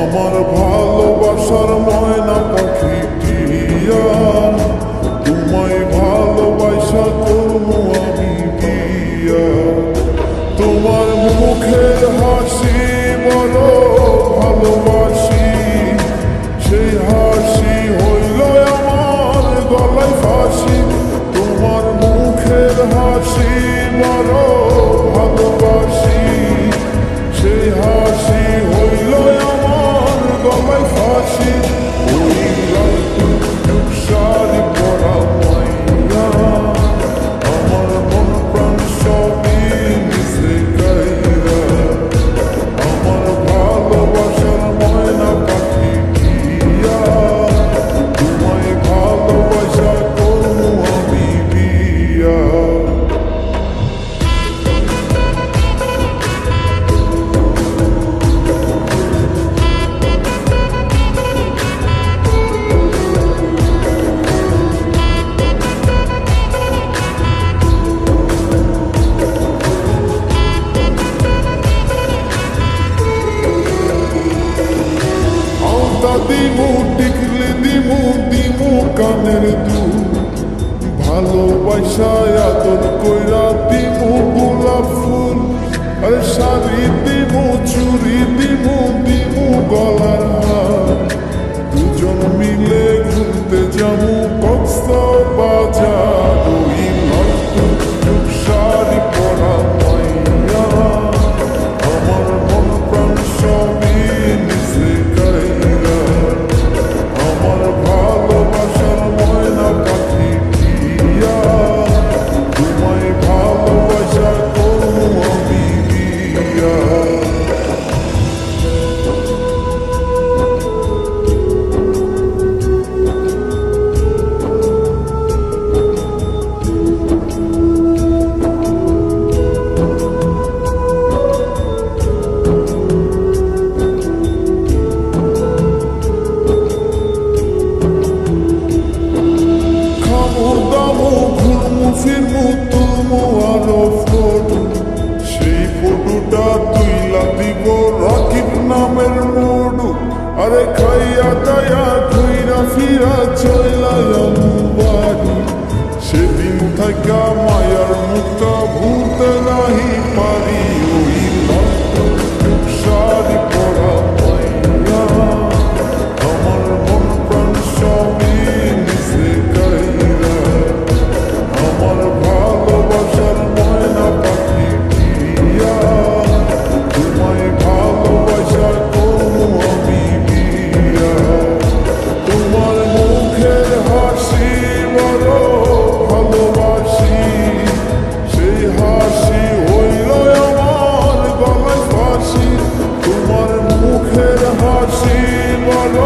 আমার ভালোবাসার ময়না পাখি টিয়া, তোমায় ভালোবাসা করবো আমি বিয়া। তোমার মুখের হাসি বড় ভালোবাসি, সেই হাসি হইল আমার গলায় ফাঁসি। তোমার মুখের হাসি বড় ভালোবাসি, সেই হাসি হইল আমার গলায় ফাঁসি। ওই লাল টুকটুক শাড়ি পরা মাইয়া, আমার মন প্রাণ সবই মিশে গাইরা। আমার ভালোবাসার ময়না পাখি টিয়া, তোমায় ভালোবাসা করবো আমি বিয়া। দিমু টিকলি দিমু দিমু কানের দুল, ভালোবাসায় আদর কইরা দিমু গোলাপ ফুল। আরে শাড়ি দিমু চুড়ি দিমু দিমু গলার হার, দুজন মিলে ঘুরতে যাবো কক্সবাজার। ওই লাল টুকটুক শাড়ি পরা মাইয়া, আমার মন প্রাণ সবই মিশে গাইরা। আমার ভালোবাসার ময়না পাখি টিয়া, তোমায় ভালোবাসা করবো আমি বিয়া। ফিরমু তুলমু আরো ফটো, সেই ফটোটা তুইলা দিব রাকিব নামের মোড়ু। আরে খাইয়া দায়া ঘুইরা ফিরা চইলা বাড়ি, সেদিন থাকা মায়ার মুখটা ভুলতে নাহি পারি। ওই লাল টুকটুক শাড়ি পরা মাইয়া, আমার মন প্রাণ সবই মিশে গাইরা। আমার ভালোবাসার ময়না পাখি টিয়া, তোমায় ভালোবাসা করবো আমি বিয়া। তোমার মুখের হাসি বড় ভালোবাসি, সেই হাসি হইল আমার গলায় ফাঁসি। তোমার মুখের হাসি বড়